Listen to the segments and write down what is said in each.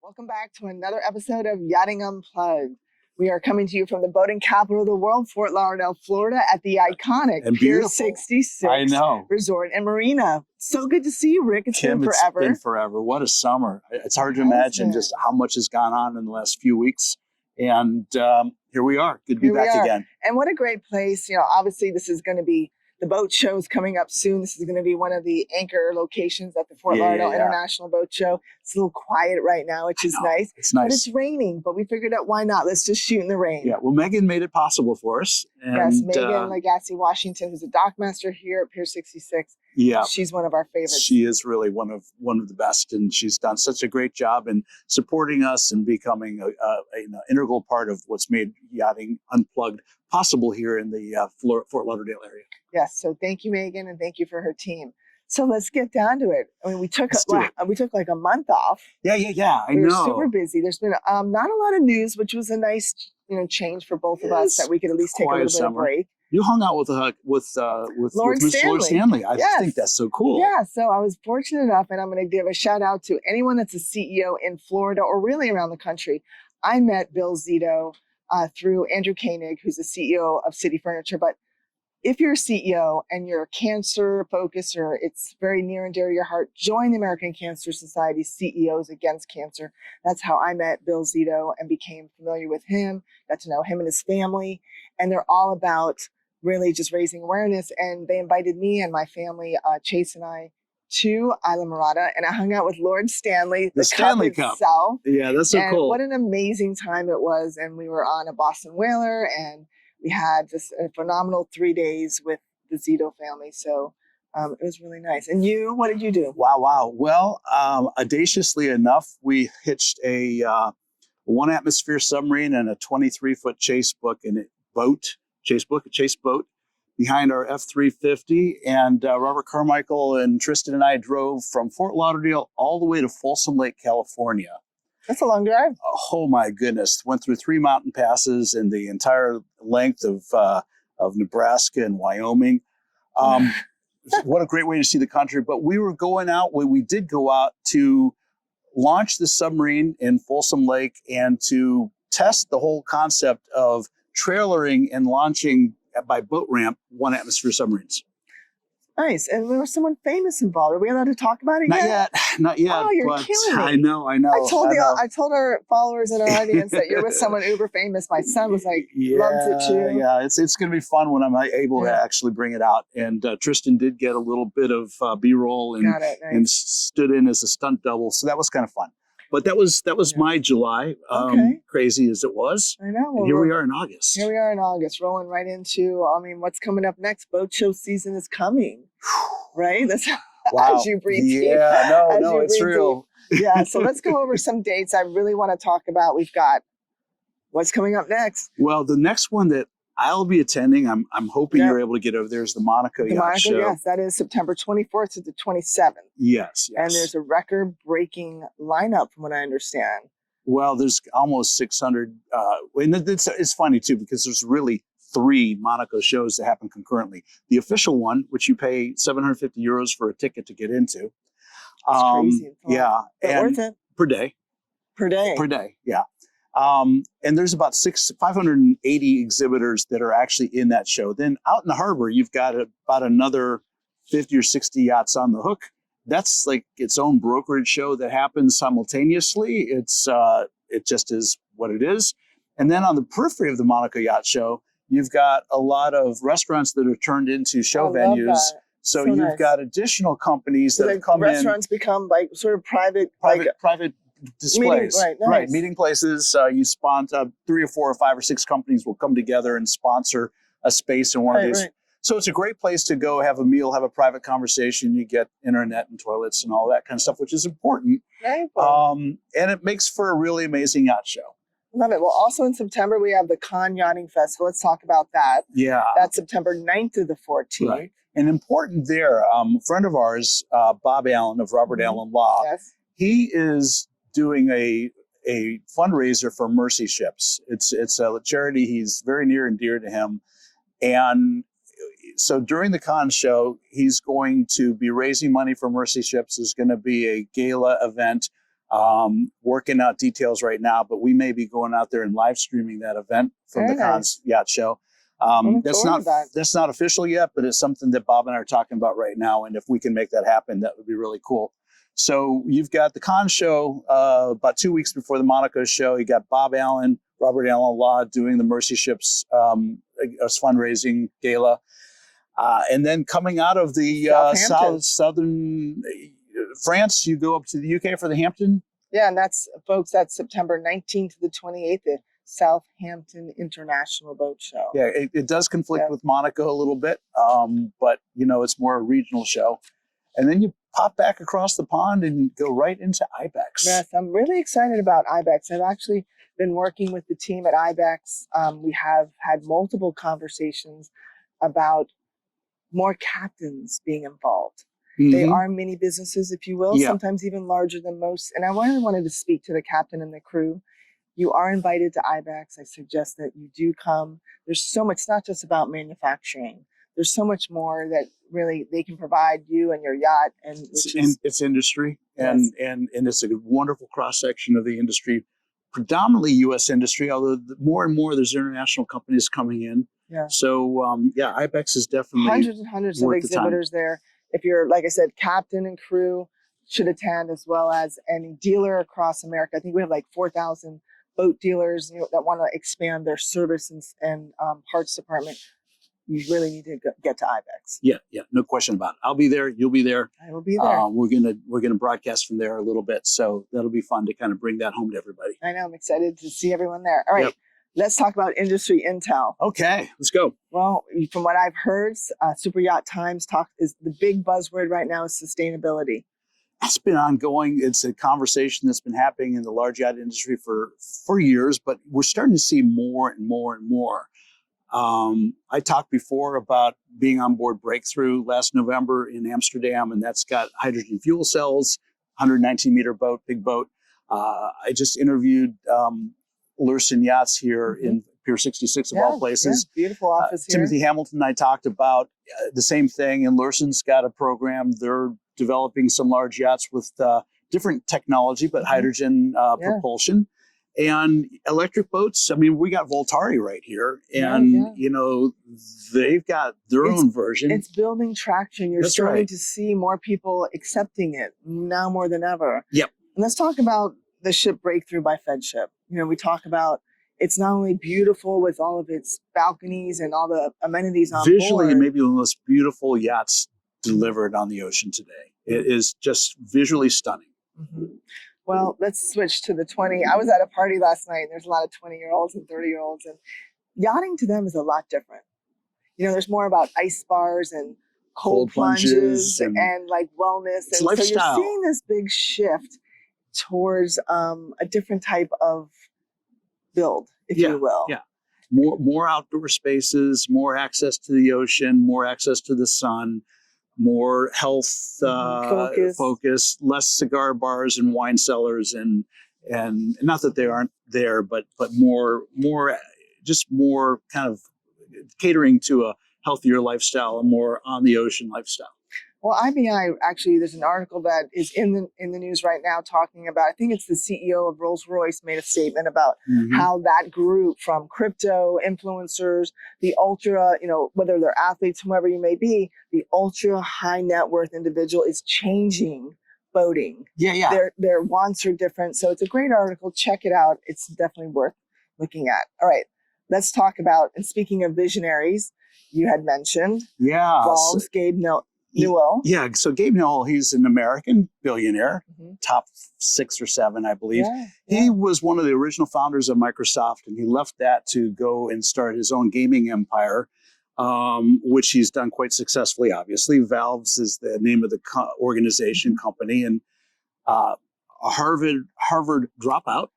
Welcome back to another episode of Yachting Unplugged. We are coming to you from the boating capital of the world, Fort Lauderdale, Florida, at the iconic Pier 66 Resort and Marina. So good to see you, Rick. It's been forever. It's been forever. What a summer. It's hard to imagine just how much has gone on in the last few weeks. And here we are. Good to be back again. And what a great place. You know, obviously this is going to be, the boat show is coming up soon. This is going to be one of the anchor locations at the Fort Lauderdale International Boat Show. It's a little quiet right now, which is nice. It's nice. But it's raining, but we figured out why not? Let's just shoot in the rain. Yeah, well, Megan made it possible for us. And, yes, Megan Lagasse-Washington, who's a dockmaster here at Pier 66. Yeah. She's one of our favorites. She is really one of the best, and she's done such a great job in supporting us and becoming an integral part of what's made Yachting Unplugged possible here in the Fort Lauderdale area. Yes, so thank you, Megan, and thank you for her team. So let's get down to it. I mean, we took like a month off. Yeah. I know. We were super busy. There's been not a lot of news, which was a nice change for both of us, that we could at least take a little bit of a break. You hung out with Lord Stanley. I just think that's so cool. Yeah, so I was fortunate enough, and I'm going to give a shout out to anyone that's a CEO in Florida or really around the country. I met Bill Zito through Andrew Koenig, who's the CEO of City Furniture. But if you're a CEO and you're a cancer focused, or it's very near and dear to your heart, join the American Cancer Society CEOs Against Cancer. That's how I met Bill Zito and became familiar with him, got to know him and his family. And they're all about really just raising awareness. And they invited me and my family, Chase and I, to Isla Morada, and I hung out with Lord Stanley, the Stanley Cup itself. Yeah, that's so cool. What an amazing time it was. And we were on a Boston whaler, and we had just a phenomenal 3 days with the Zito family. So it was really nice. And you, what did you do? Wow. Well, audaciously enough, we hitched a 1 atmosphere submarine and a 23-foot chase boat behind our F-350. And Robert Carmichael and Tristan and I drove from Fort Lauderdale all the way to Folsom Lake, California. That's a long drive. Oh my goodness! Went through 3 mountain passes and the entire length of Nebraska and Wyoming. What a great way to see the country! But we were going out. We did go out to launch the submarine in Folsom Lake and to test the whole concept of trailering and launching by boat ramp 1 atmosphere submarines. Nice. And there was someone famous involved. Are we allowed to talk about it yet? Not yet. Oh, you're killing me. I know. I told our followers and our audience that you're with someone uber famous. My son was like, loves it too. Yeah, it's going to be fun when I'm able to actually bring it out. And Tristan did get a little bit of B-roll and stood in as a stunt double. So that was kind of fun. But that was my July, crazy as it was. I know. Well, here we are in August. Here we are in August, rolling right into, what's coming up next? Boat show season is coming, right? That's as you breathe deep. Yeah, no, it's real. Yeah, so let's go over some dates I really want to talk about. We've got what's coming up next. Well, the next one that I'll be attending, I'm hoping you're able to get over there, is the Monaco Yacht Show. Yes, that is September 24th to the 27th. Yes. And there's a record-breaking lineup from what I understand. Well, there's almost 600. And it's funny, too, because there's really 3 Monaco shows that happen concurrently. The official one, which you pay 750 euros for a ticket to get into. It's crazy. Yeah. But worth it. Per day. Per day, yeah. And there's about 580 exhibitors that are actually in that show. Then out in the harbor, you've got about another 50 or 60 yachts on the hook. That's like its own brokerage show that happens simultaneously. It just is what it is. And then on the periphery of the Monaco Yacht Show, you've got a lot of restaurants that are turned into show venues. So you've got additional companies that have come in. Restaurants become like sort of private displays, right? Meeting places. You sponsor 3 or 4 or 5 or 6 companies will come together and sponsor a space in one of these. Right. So it's a great place to go have a meal, have a private conversation. You get internet and toilets and all that kind of stuff, which is important. Right. And it makes for a really amazing yacht show. Love it. Well, also in September, we have the Cannes Yachting Festival. Let's talk about that. Yeah. That's September 9th to the 14th. Right. And important there, a friend of ours, Bob Allen of Robert Allen Law, he is doing a fundraiser for Mercy Ships. It's a charity he's very near and dear to him. And so during the Cannes show, he's going to be raising money for Mercy Ships. There's going to be a gala event. Working out details right now, but we may be going out there and live streaming that event from Very the Cannes Yacht Show. That's not official yet, but it's something that Bob and I are talking about right now. And if we can make that happen, that would be really cool. So you've got the Cannes show about 2 weeks before the Monaco show. You got Bob Allen, Robert Allen Law doing the Mercy Ships fundraising gala. And then coming out of the southern France, you go up to the UK for the Hampton. Yeah, and that's September 19th to the 28th at Southampton International Boat Show. Yeah, it does conflict with Monaco a little bit, but it's more a regional show. And then you pop back across the pond and go right into IBEX. Yes, I'm really excited about IBEX. I've actually been working with the team at IBEX. We have had multiple conversations about more captains being involved. Mm-hmm. They are mini businesses, if you will, sometimes even larger than most. And I really wanted to speak to the captain and the crew. You are invited to IBEX. I suggest that you do come. There's so much, it's not just about manufacturing. There's so much more that really they can provide you and your yacht. And it's industry, and it's a wonderful cross-section of the industry, predominantly U.S. industry, although more and more there's international companies coming in. Yeah. So, IBEX is definitely hundreds and hundreds of exhibitors there. If you're, like I said, captain and crew should attend, as well as any dealer across America. I think we have like 4,000 boat dealers that want to expand their service and parts department. You really need to get to IBEX. Yeah, no question about it. I'll be there. You'll be there. I will be there. We're gonna broadcast from there a little bit, so that'll be fun to kind of bring that home to everybody. I know. I'm excited to see everyone there. All right, let's talk about industry intel. Okay, let's go. Well, from what I've heard, Superyacht Times is the big buzzword right now is sustainability. That's been ongoing. It's a conversation that's been happening in the large yacht industry for years, but we're starting to see more and more and more. I talked before about being on board Breakthrough last November in Amsterdam, and that's got hydrogen fuel cells, 119-meter boat, big boat. I just interviewed Lursen Yachts here in Pier 66 of all places. Yeah, beautiful office here. Timothy Hamilton and I talked about the same thing, and Lursen's got a program. They're developing some large yachts with different technology, but hydrogen propulsion. And electric boats, I mean, we got Voltari right here, and they've got their own version. It's building traction. You're starting to see more people accepting it now more than ever. Yep. And let's talk about the ship Breakthrough by Fedship. We talk about it's not only beautiful with all of its balconies and all the amenities on board. Visually, maybe one of the most beautiful yachts delivered on the ocean today. It is just visually stunning. Mm-hmm. Well, let's switch to the 20. I was at a party last night, and there's a lot of 20-year-olds and 30-year-olds, and yachting to them is a lot different. There's more about ice bars and cold plunges and like wellness. And lifestyle. So you're seeing this big shift towards a different type of build, if you will. Yeah. More outdoor spaces, more access to the ocean, more access to the sun, more health focus, less cigar bars and wine cellars, and not that they aren't there, but more kind of catering to a healthier lifestyle, a more on the ocean lifestyle. Well, IBI, actually, there's an article that is in the news right now talking about, I think it's the CEO of Rolls-Royce made a statement about how that group from crypto influencers, the ultra, whether they're athletes, whoever you may be, the ultra high net worth individual is changing boating. Yeah. Their wants are different. So it's a great article. Check it out. It's definitely worth looking at. All right, let's talk about, and speaking of visionaries, you had mentioned Valve's Gabe Newell. Yeah, so Gabe Newell, he's an American billionaire, top 6 or 7, I believe. He was one of the original founders of Microsoft, and he left that to go and start his own gaming empire, which he's done quite successfully, obviously. Valve's is the name of the organization, company, and a Harvard dropout.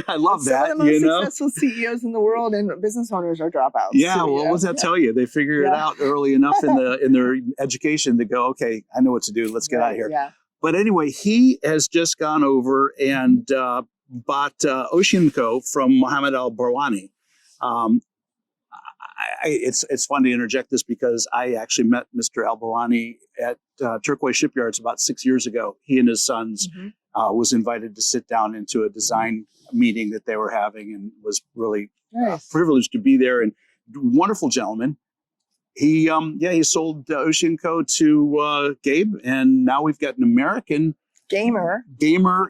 I love that. Some of the most successful CEOs in the world and business owners are dropouts. Yeah, well, what does that tell you? They figure it out early enough in their education to go, okay, I know what to do. Let's get out of here. Yeah. But anyway, he has just gone over and bought Oceanco from Mohammed Al Barwani. it's fun to interject this because I actually met Mr. Albarani at Turquoise Shipyards about 6 years ago. He and his sons was invited to sit down into a design meeting that they were having, and was really privileged to be there. And wonderful gentleman. He sold Oceanco to Gabe, and now we've got an American gamer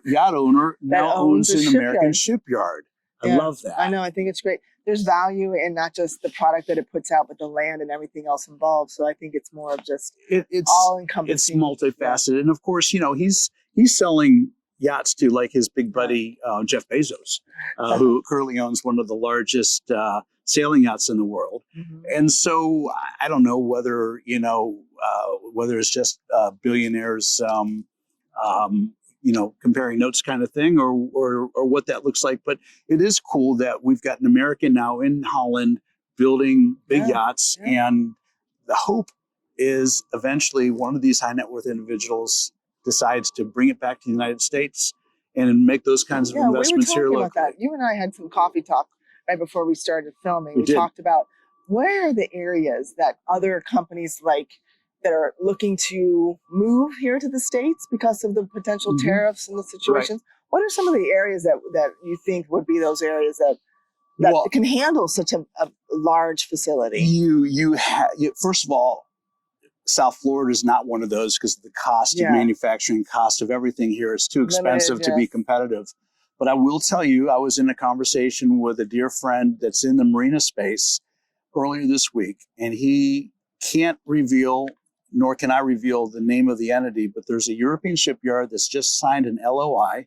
yacht owner now owns an American shipyard. I love that. I know. I think it's great. There's value in not just the product that it puts out, but the land and everything else involved. So I think it's more of just it's all encompassing. It's multifaceted, and of course, he's selling yachts to like his big buddy Jeff Bezos, who currently owns one of the largest sailing yachts in the world. And so I don't know whether whether it's just billionaires comparing notes kind of thing, or what that looks like. But it is cool that we've got an American now in Holland building big yachts. And the hope is eventually one of these high net worth individuals decides to bring it back to the United States and make those kinds of investments here locally. About that. You and I had some coffee talk right before we started filming. We talked about where are the areas that other companies that are looking to move here to the States because of the potential tariffs and the situations. What are some of the areas that you think would be those areas that can handle such a large facility? First of all, South Florida is not one of those because the cost of manufacturing, cost of everything here is too expensive to be competitive. But I will tell you, I was in a conversation with a dear friend that's in the marina space earlier this week, and he can't reveal, nor can I reveal the name of the entity, but there's a European shipyard that's just signed an LOI,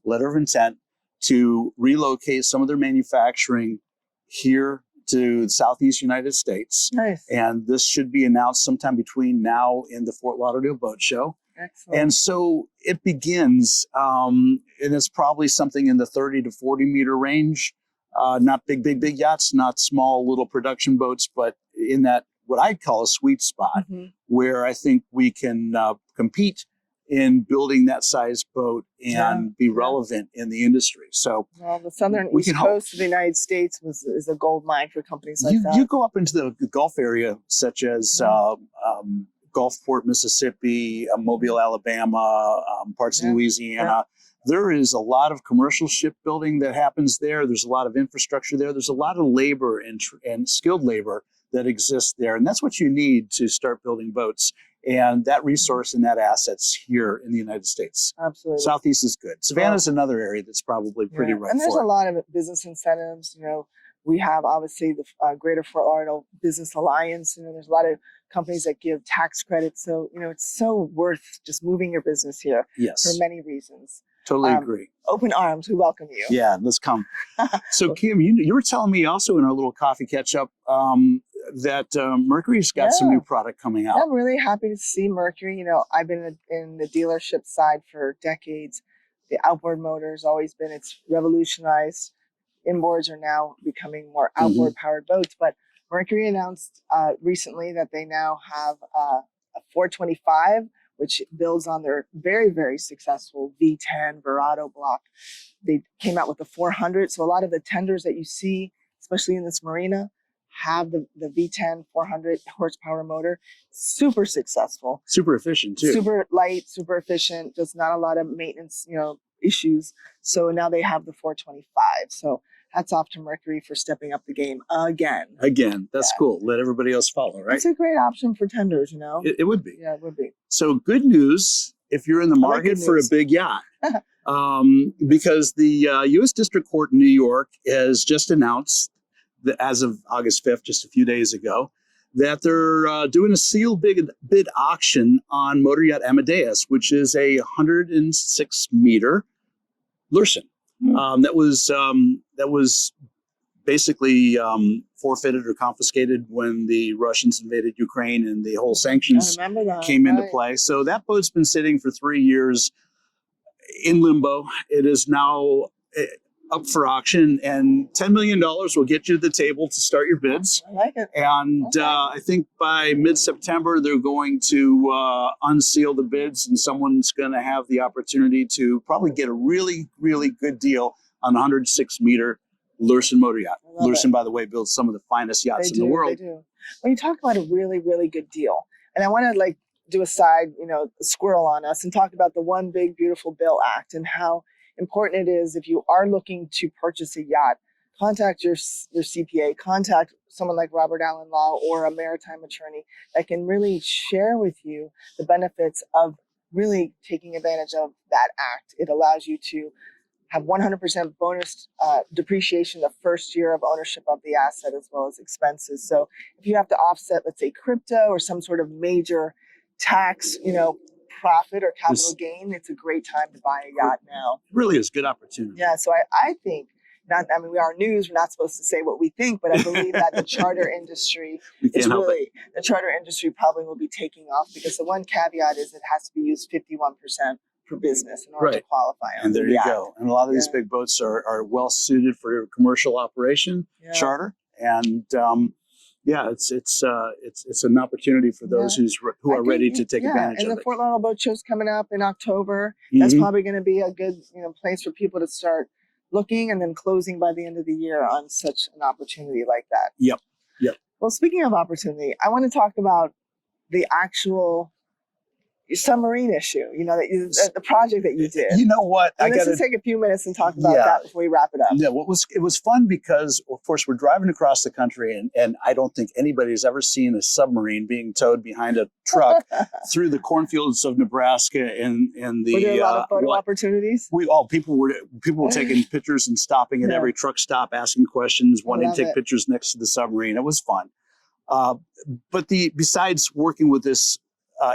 letter of intent, to relocate some of their manufacturing here to the Southeast United States. Nice. And this should be announced sometime between now and the Fort Lauderdale Boat Show. Excellent. And so it begins, and it's probably something in the 30 to 40 meter range. Not big yachts, not small little production boats, but in that what I'd call a sweet spot where I think we can compete in building that size boat and be relevant in the industry. So the southern east coast of the United States is a gold mine for companies like that. You go up into the Gulf area, such as Gulfport, Mississippi, Mobile, Alabama, parts of Louisiana. There is a lot of commercial shipbuilding that happens there. There's a lot of infrastructure there. There's a lot of labor and skilled labor that exists there. And that's what you need to start building boats. And that resource and that asset's here in the United States. Absolutely. Southeast is good. Savannah's another area that's probably pretty right. And there's a lot of business incentives. We have obviously the Greater Fort Lauderdale Business Alliance. There's a lot of companies that give tax credits. So, it's so worth just moving your business here for many reasons. Totally agree. Open arms, we welcome you. Yeah, let's come. So Kim, you were telling me also in our little coffee catch up that Mercury's got some new product coming out. I'm really happy to see Mercury. I've been in the dealership side for decades. The outboard motor has always been, it's revolutionized. Inboards are now becoming more outboard powered boats, but Mercury announced recently that they now have a 425, which builds on their very, very successful V10 Verado block. They came out with the 400. So a lot of the tenders that you see, especially in this marina, have the V10 400 horsepower motor. Super successful. Super efficient too. Super light, super efficient. Does not a lot of maintenance, issues. So now they have the 425. So hats off to Mercury for stepping up the game again. That's cool. Let everybody else follow, right? It's a great option for tenders, It would be. Yeah, it would be. So good news if you're in the market for a big yacht. Because the U.S. District Court in New York has just announced that as of August 5th, just a few days ago, that they're doing a sealed bid auction on Motor Yacht Amadeus, which is a 106 meter Lursen. That was basically forfeited or confiscated when the Russians invaded Ukraine and the whole sanctions came into play. So that boat's been sitting for 3 years in limbo. It is now up for auction, and $10 million will get you to the table to start your bids. I like it. And I think by mid-September, they're going to unseal the bids, and someone's going to have the opportunity to probably get a really, really good deal on the 106 meter Lursen Motor Yacht. I love Lursen, by the way, builds some of the finest yachts in the world. They do. When you talk about a really, really good deal, and I want to like do a side, squirrel on us and talk about the One Big Beautiful Bill Act and how important it is if you are looking to purchase a yacht, contact your CPA, contact someone like Robert Allen Law or a maritime attorney that can really share with you the benefits of really taking advantage of that act. It allows you to have 100% bonus depreciation the first year of ownership of the asset as well as expenses. So if you have to offset, let's say, crypto or some sort of major tax, profit or capital gain, it's a great time to buy a yacht now. It really is a good opportunity. Yeah, so I think, we are news, we're not supposed to say what we think, but I believe that the charter industry the charter industry probably will be taking off, because the one caveat is it has to be used 51% for business in order to qualify. And there you go. And a lot of these big boats are well suited for commercial operation, charter, and it's an opportunity for those who are ready to take advantage of it. And the Fort Lauderdale Boat Show's coming up in October. That's probably going to be a good place for people to start looking and then closing by the end of the year on such an opportunity like that. Yep. Well, speaking of opportunity, I want to talk about the actual submarine issue, the project that you did. You know what? Let's take a few minutes and talk about that before we wrap it up. Yeah, it was fun because, of course, we're driving across the country, and I don't think anybody's ever seen a submarine being towed behind a truck through the cornfields of Nebraska and the. Were there a lot of photo opportunities? People were taking pictures and stopping at every truck stop, asking questions, wanting to take pictures next to the submarine. It was fun. But besides working with this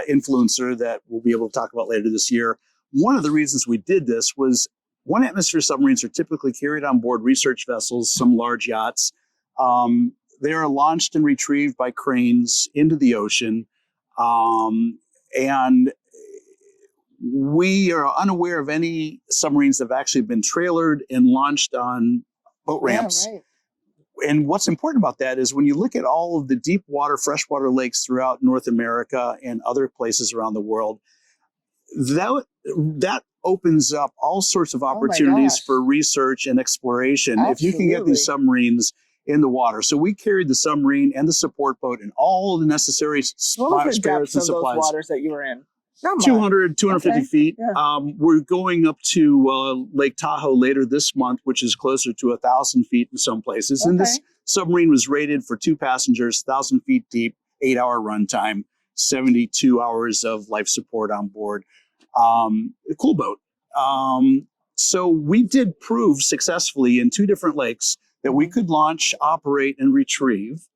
influencer that we'll be able to talk about later this year, one of the reasons we did this was one atmosphere submarines are typically carried on board research vessels, some large yachts. They are launched and retrieved by cranes into the ocean. And we are unaware of any submarines that have actually been trailered and launched on boat ramps. Yeah, right. And what's important about that is when you look at all of the deep water, freshwater lakes throughout North America and other places around the world, that opens up all sorts of opportunities for research and exploration. Absolutely. If you can get these submarines in the water. So we carried the submarine and the support boat and all the necessary spares and supplies. Those waters that you were in? 250 feet. Yeah. We're going up to Lake Tahoe later this month, which is closer to 1,000 feet in some places. And this submarine was rated for 2 passengers, 1,000 feet deep, 8-hour runtime, 72 hours of life support on board. A cool boat. So we did prove successfully in 2 different lakes that we could launch, operate, and retrieve.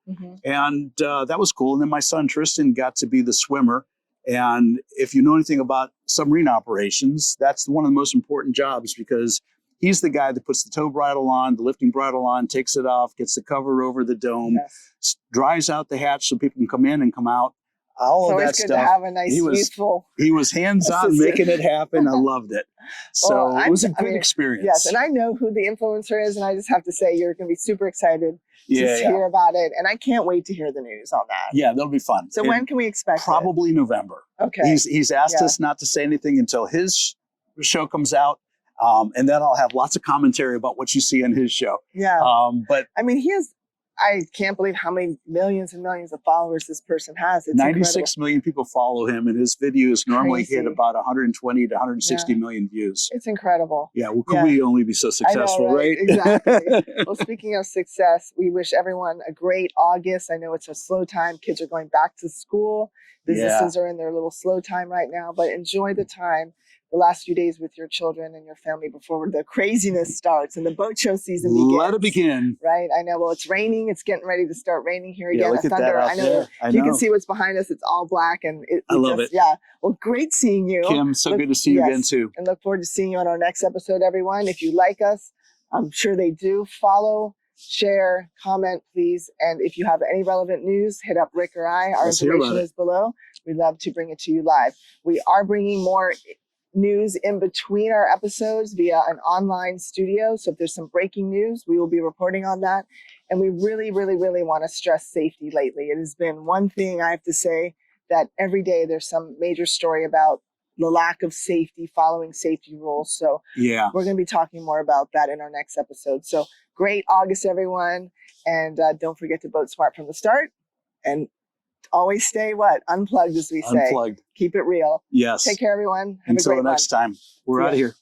And that was cool. And then my son Tristan got to be the swimmer. And if you know anything about submarine operations, that's one of the most important jobs, because he's the guy that puts the tow bridle on, the lifting bridle on, takes it off, gets the cover over the dome, dries out the hatch so people can come in and come out. All of that stuff. It's good to have a nice, youthful. He was hands-on making it happen. I loved it. So it was a good experience. Yes, and I know who the influencer is, and I just have to say you're going to be super excited to hear about it. And I can't wait to hear the news on that. Yeah, that'll be fun. So when can we expect Probably November. Okay. He's asked us not to say anything until his show comes out. And then I'll have lots of commentary about what you see on his show. Yeah. But I mean, I can't believe how many millions and millions of followers this person has. It's 96 million people follow him, and his videos normally hit about 120 to 160 million views. It's incredible. Yeah, well, could we only be so successful, right? Exactly. Well, speaking of success, we wish everyone a great August. I know it's a slow time. Kids are going back to school. Businesses are in their little slow time right now, but enjoy the time. The last few days with your children and your family before the craziness starts and the boat show season begins. Let it begin. Right. I know. Well, it's raining. It's getting ready to start raining here again. Look at thunder. That out there. I know. You can see what's behind us. It's all black, and I love it. Yeah. Well, great seeing you, Kim. So good to see you again too. And look forward to seeing you on our next episode, everyone. If you like us, I'm sure they do. Follow, share, comment, please. And if you have any relevant news, hit up Rick or I. Our information is below. We'd love to bring it to you live. We are bringing more news in between our episodes via an online studio. So if there's some breaking news, we will be reporting on that. And we really, really, really want to stress safety lately. It has been one thing I have to say that every day there's some major story about the lack of safety, following safety rules. So Yeah. we're going to be talking more about that in our next episode. So great August, everyone. And don't forget to boat smart from the start. And always stay unplugged, as we say. Unplugged. Keep it real. Yes. Take care, everyone. Have Until a great next time. We're out of here.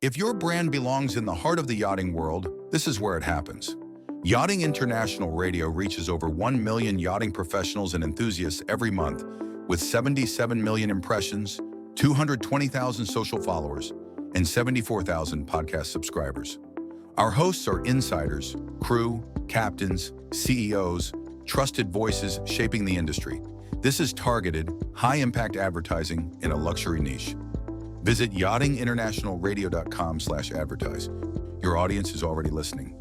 If your brand belongs in the heart of the yachting world, this is where it happens. Yachting International Radio reaches over 1 million yachting professionals and enthusiasts every month, with 77 million impressions, 220,000 social followers, and 74,000 podcast subscribers. Our hosts are insiders, crew, captains, CEOs, trusted voices shaping the industry. This is targeted, high-impact advertising in a luxury niche. Visit yachtinginternationalradio.com/advertise. Your audience is already listening.